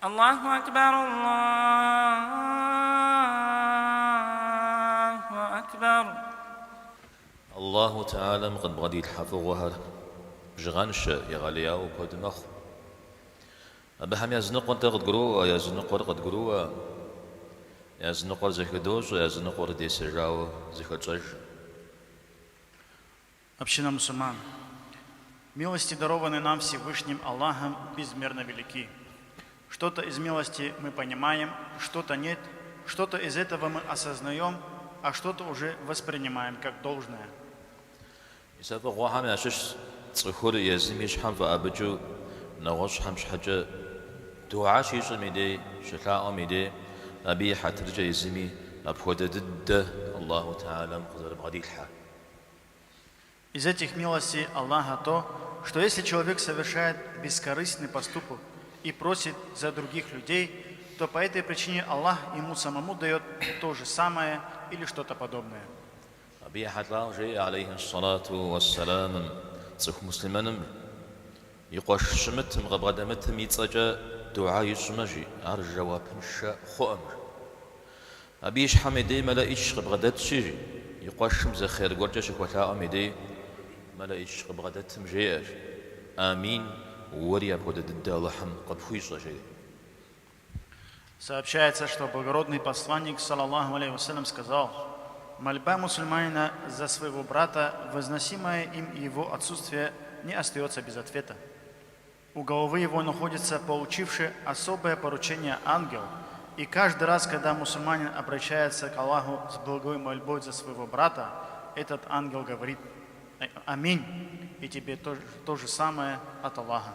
الله أكبر الله أكبر. الله تعالى مقد بغدي الحفظها بجغانش يغالياو كودمخ أبهم يزنق وانت قد قروا يزنق قد قروا يزنق زكدوش يزنق دي سجاو زكدوش. Община мусульман, милости, дарованные нам Всевышним Аллахом, безмерно велики. Что-то из милости мы понимаем, что-то нет, что-то из этого мы осознаем, а что-то уже воспринимаем как должное. يسافر غوحام ياشش تصخور يزميش حم فأبجو نغش حمش حاجة دعاء شيش ميدي شفاء ميدي أبي حترجع يزمي أبخد ضد الله تعالى مقدر بغدي الحال. Из этих милостей Аллаха то, что если человек совершает бескорыстный поступок и просит за других людей, то по этой причине Аллах ему самому дает то же самое или что-то подобное. أبي حتلا جاء عليه الصلاة والسلام صح مسلمان يقاش شمتهم غبغدمتهم يتسجى دعاء يشمجي أرجى وابنش خؤمر أبيش حميدي ملا إيش غبغدت شيجي يقاش شمز خير قرجش ولا أميدي ملا إيش غبغدتهم جير آمين وريا بودد الدالحم قد فيش جير. Сообщается, что благородный посланник, саллаллаху алейхи вассалям, сказал: мольба мусульманина за своего брата, возносимая им и его отсутствие, не остается без ответа. У головы его находится получивший особое поручение ангел, и каждый раз, когда мусульманин обращается к Аллаху с благой мольбой за своего брата, этот ангел говорит: аминь, и тебе то же самое от Аллаха.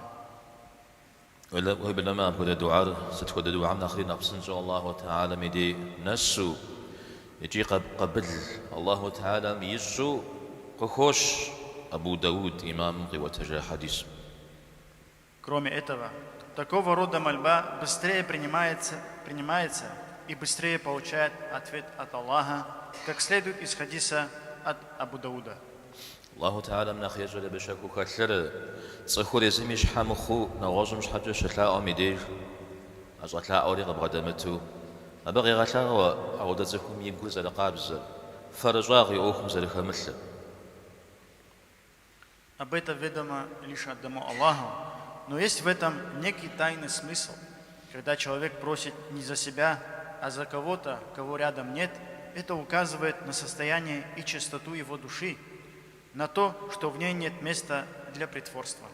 ولا بلما أبغى دعاء ستكون دعاء من آخرين أبصن الله تعالى مدي نسو يجي قبل الله تعالى ميسو قخوش أبو داود إمام قوة حديث. Кроме этого, такого рода мольба быстрее принимается и быстрее получает ответ от Аллаха, как следует из хадиса от Абу Дауда. الله تعالى من أخي يجعل بشكو كثر صخور يزميش حمخو نغازمش حاجة شتلاء ميدير أزغتلاء أولي غبغدمتو أبغي غتلاء أودتكم يمكوز على قابز فرجاغي أوكم زلك مثل. Об этом ведомо лишь одному Аллаху, но есть в этом некий тайный смысл. Когда человек просит не за себя, а за кого-то, кого рядом нет, это указывает на состояние и чистоту его души, на то, что в ней нет места для притворства.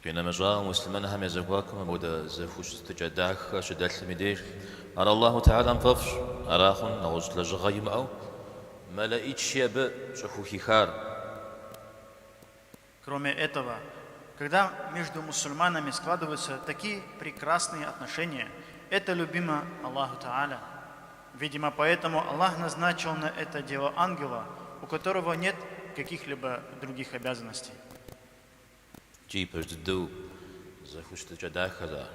بينما جاء مسلمان هم يزقواكم أبودا زفوش تجدعك شدال المدير أرى الله تعالى مففش أراخن نغوز لجغايم أو ما لقيت شيء شخوكي خار. Кроме этого, когда между мусульманами складываются такие прекрасные отношения, это любимо Аллаху Та'аля. Видимо, поэтому Аллах назначил на это дело ангела, у которого нет каких-либо других обязанностей. جيبر دو زفوش تجدعك هذا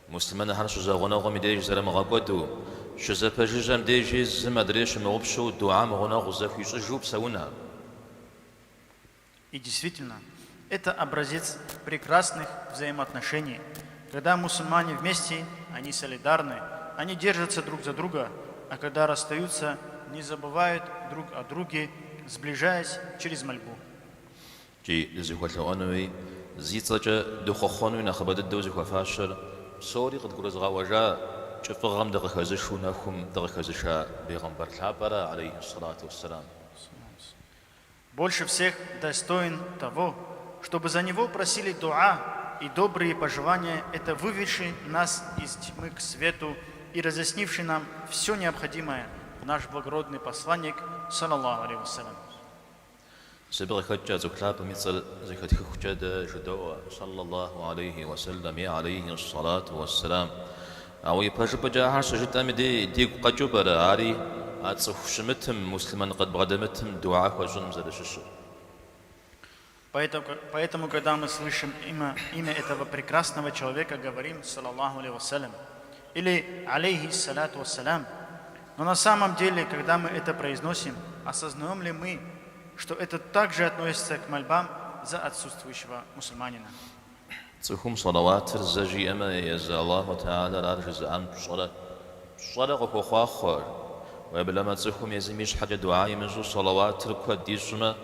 مسلمان هرش زغنا غمي ديج زرم غابودو شو بجيجم ديجي زم أدريش مغبشو دعاء مغنا غزفوش جوب سونا. И действительно, это образец прекрасных взаимоотношений. Когда мусульмане вместе, они солидарны, они держатся друг за друга, а когда расстаются, не забывают друг о друге, сближаясь через мольбу. جي لزيخوات لأنوي زيتاجا دخوخونوي نخبد الدوزي وفاشر سوري قد قرز غاوجا شوف غام دغ خزشوناكم دغ خزشا بيغمبر الحابرة عليه الصلاة والسلام. Больше всех достоин того, чтобы за него просили дуа и добрые пожелания, это выведший нас из тьмы к свету и разъяснивший нам все необходимое, наш благородный посланник, саллаллаху алейхи вассалям. سبق خجة زكلاب مثل زكت خجة جدوة صلى الله عليه وسلم عليه الصلاة والسلام أو يبجب جاهر سجد أمدي دي قجبر عاري أتصف شمتهم مسلمان قد بغدمتهم دعاء وجنم زاد الشر. Поэтому, когда мы слышим имя этого прекрасного человека, говорим саллаллаху алейхи вассалям или алейхи салату вассалям, но на самом деле, когда мы это произносим, осознаем ли мы, что это также относится к мольбам за отсутствующего мусульманина? تخم صلوات الزجي أما يزال الله تعالى رارجز عن صلاة وخواخر وبلما تخم يزميش حاجة دعاء من صلوات الكود ديسما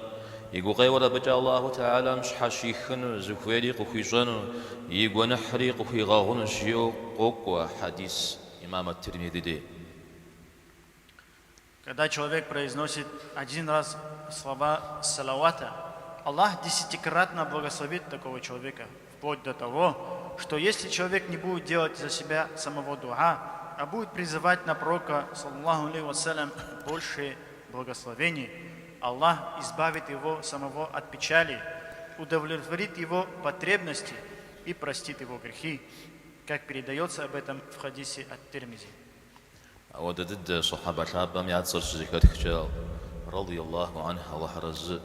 يقول غير بجا الله تعالى مش حشيخن زكويري قخيشن يقول نحري قخي غاغن شيو قوق حديث إمام الترمذي. Когда человек произносит один раз слова салавата, Аллах 10-кратно благословит такого человека, вплоть до того, что если человек не будет делать за себя самого дуа, а будет призывать на пророка, саллаллаху алейхи вассалям, больше благословений, Аллах избавит его самого от печали, удовлетворит его потребности и простит его грехи, как передается об этом в хадисе от Тирмизи. ودد صحابة شابة يعتصر شزيكات خجال رضي الله عنها وحرز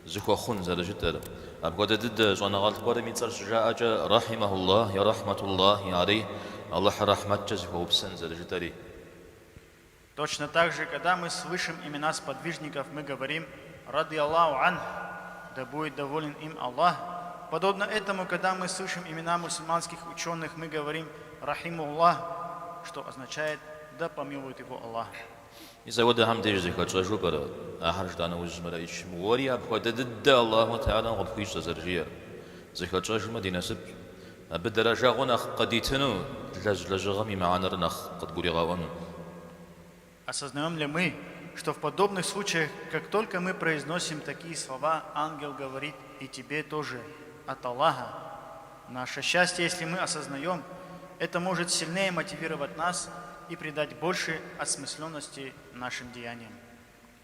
زكو خون زرجتر أبقى دد صنع غلط قرمي تصر شجاعة رحمه الله يا رحمة الله عليه الله رحمة جزكو بسن زرجتري. Точно так же, когда мы слышим имена сподвижников, мы говорим «Ради Аллаху ан», да будет доволен им Аллах. Подобно этому, когда мы слышим имена мусульманских ученых, мы говорим «Рахиму Аллах», что означает «Да помилует его Аллах». إذا وده هم ديج زكاة شجبرة أحرج دانا وزمرة إيش موري أبقى دد الله تعالى غبخيش زرجية زكاة شجبرة دينا سب بدرجة غنا قديتنو لجغمي معنا رنخ قد قولي غاوانو. Осознаем ли мы, что в подобных случаях, как только мы произносим такие слова, ангел говорит и тебе тоже от Аллаха? Наше счастье, если мы осознаем, это может сильнее мотивировать нас и придать больше осмысленности нашим деяниям.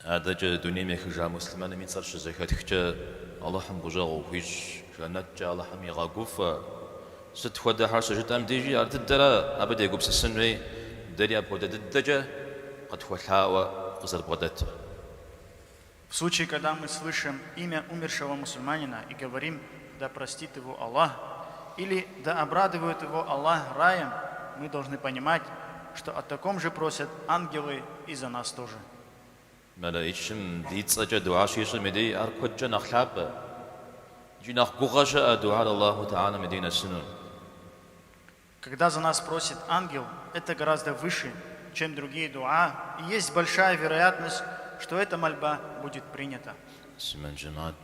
هذا جا دنيا مخجع مسلمان من صار شزكاة خجا الله هم بجا وفيش جنات جا الله هم يغاقوفا ست خدا حرس جت أم ديجي أرد الدرا أبدا يقوب سسنوي دري أبودا ددجا قد خلها قصر بغدت. В случае, когда мы слышим имя умершего мусульманина и говорим «Да простит его Аллах» или «Да обрадует его Аллах раем», мы должны понимать, что о таком же просят ангелы и за нас тоже. ملايشم ديت سجى دعاء شيش مدي أركض جنا خلابة جنا قوغشة دعاء الله تعالى مدينة سنون. Когда за нас просит ангел, это гораздо выше, чем другие дуа, и есть большая вероятность, что эта мольба будет принята. سمن جماعة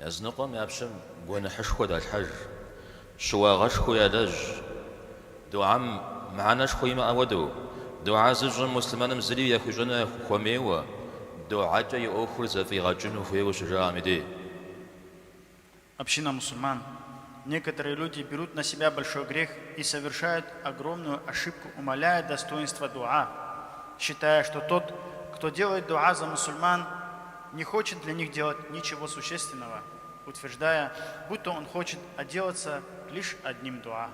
يزنقم يابشم بوين حشخو دا الحج شوا غشخو يا دج دعاء معنا شخو ما أودو دعاء زجر مسلمان مزلي يا خجنا خوميوه دعاء جاي أخر زفي غجن وفيه وشجاع مدي. Община мусульман. Некоторые люди берут на себя большой грех и совершают огромную ошибку, умаляя достоинство дуа, считая, что тот, кто делает дуа за мусульман, не хочет для них делать ничего существенного, утверждая, будто он хочет отделаться лишь одним дуа.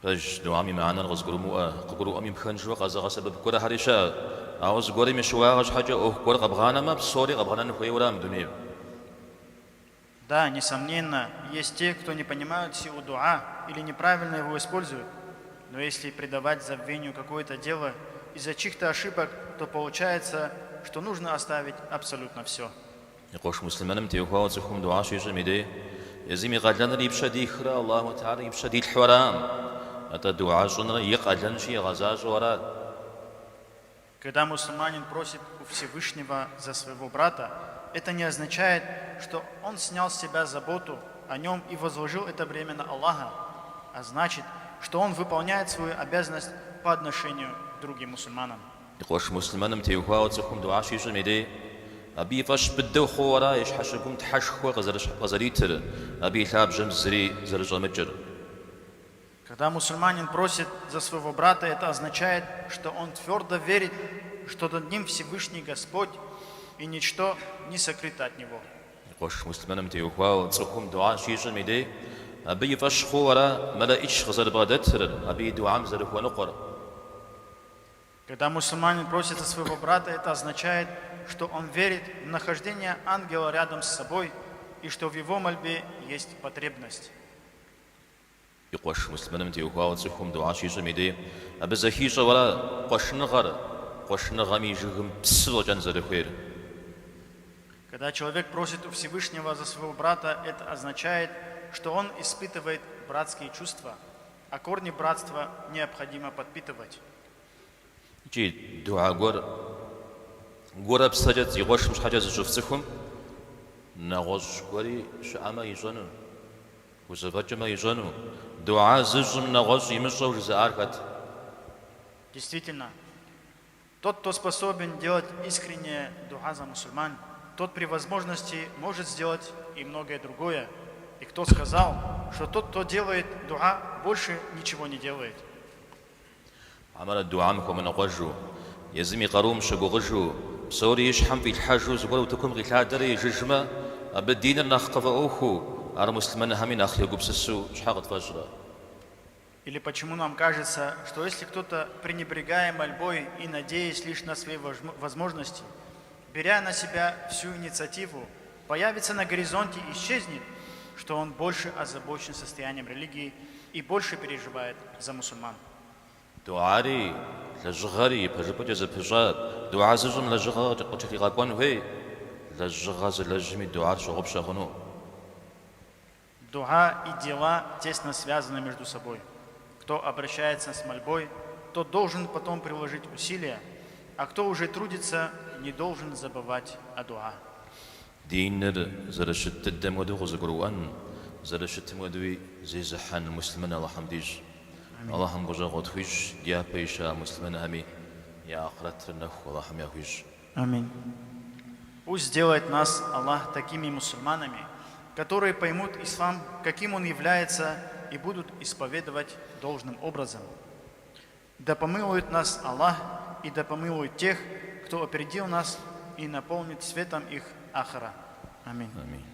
فج دعامي معنا الغزقر مؤه قبرو أمي بخنج وقزا سبب كره هريشة عاوز قوري مشواغش حاجة أو قور قبغانا ما بصوري قبغانا نخوي ورام دنيا. Да, несомненно, есть те, кто не понимают силу дуа или неправильно его используют. Но если придавать забвению какое-то дело из-за чьих-то ошибок, то получается, что нужно оставить абсолютно все. يقوش مسلمان متيوخوا وتخوم دعاء شيء مدي يزيمي غادلنا يبشدي خرا الله تعالى يبشدي الحرام. Это дуа жена ехать ши газаж ора. Когда мусульманин просит у Всевышнего за своего брата, это не означает, что он снял с себя заботу о нем и возложил это бремя на Аллаха, а значит, что он выполняет свою обязанность по отношению к другим мусульманам. يقوش مسلمان متيوخوا وتخوم دعاء شيء مدي أبي فاش بدو خورا إيش حشكم تحشخوا غزريتر أبي ثاب جمزري زرج مجر. Когда мусульманин просит за своего брата, это означает, что он твердо верит, что над ним Всевышний Господь, и ничто не сокрыто от него. يقوش مسلمان متيوخوا وتخوم دعاء شيء مدي أبي فاش خورا ملا إيش غزر بغدتر أبي دعاء مزرخ ونقر. Когда мусульманин просит за своего брата, это означает, что он верит в нахождение ангела рядом с собой и что в его мольбе есть потребность. يقوش مسلمان متيوخوا وتخوم دعاء شيء مدي أبي زهيش ولا قوش نغمي جهم بسلو جنزر خير. Когда человек просит у Всевышнего за своего брата, это означает, что он испытывает братские чувства, а корни братства необходимо подпитывать. جي دعاء غور بسجد يغوش مش حاجة زوجتكم نغوش غوري شعما يجونو وزوجة ما يجونو دعاء زوجم نغوش يمشوا جزاركت. Действительно, тот, кто способен делать искреннее дуа за мусульман, тот при возможности может сделать и многое другое. И кто сказал, что тот, кто делает дуа, больше ничего не делает. عمل الدعاء مكم من غجو يزمي قروم شقو غجو سوري يشحم في الحاجو زقولو تكم غيثا دري ججمة أبدين نخقف أوخو أرى مسلمان همين أخ يقوب سسو شحاقت فجرة. Или почему нам кажется, что если кто-то, пренебрегая мольбой и надеясь лишь на свои возможности, беря на себя всю инициативу, появится на горизонте и исчезнет, что он больше озабочен состоянием религии и больше переживает за мусульман. دعاري لجغاري بجبت زبجات دعاء زجم لجغار قتلي غاقون وهي لجغاز لجمي دعاء شغب شغنو. Дуа и дела тесно связаны между собой. Кто обращается с мольбой, тот должен потом приложить усилия, а кто уже трудится, не должен забывать о дуа. دينر زرشت الدم ودو زقروان زرشت مدوي زي زحان المسلمين الله حمديج اللهم بجاغت فيش يا بيشا مسلمين همي يا آخرت النخ والله هم يا فيش. Аминь. Пусть сделает нас Аллах такими мусульманами, которые поймут ислам, каким он является, и будут исповедовать должным образом. Да помилует нас Аллах и да помилует тех, кто опередил нас и наполнит светом их ахара. Аминь. آمين.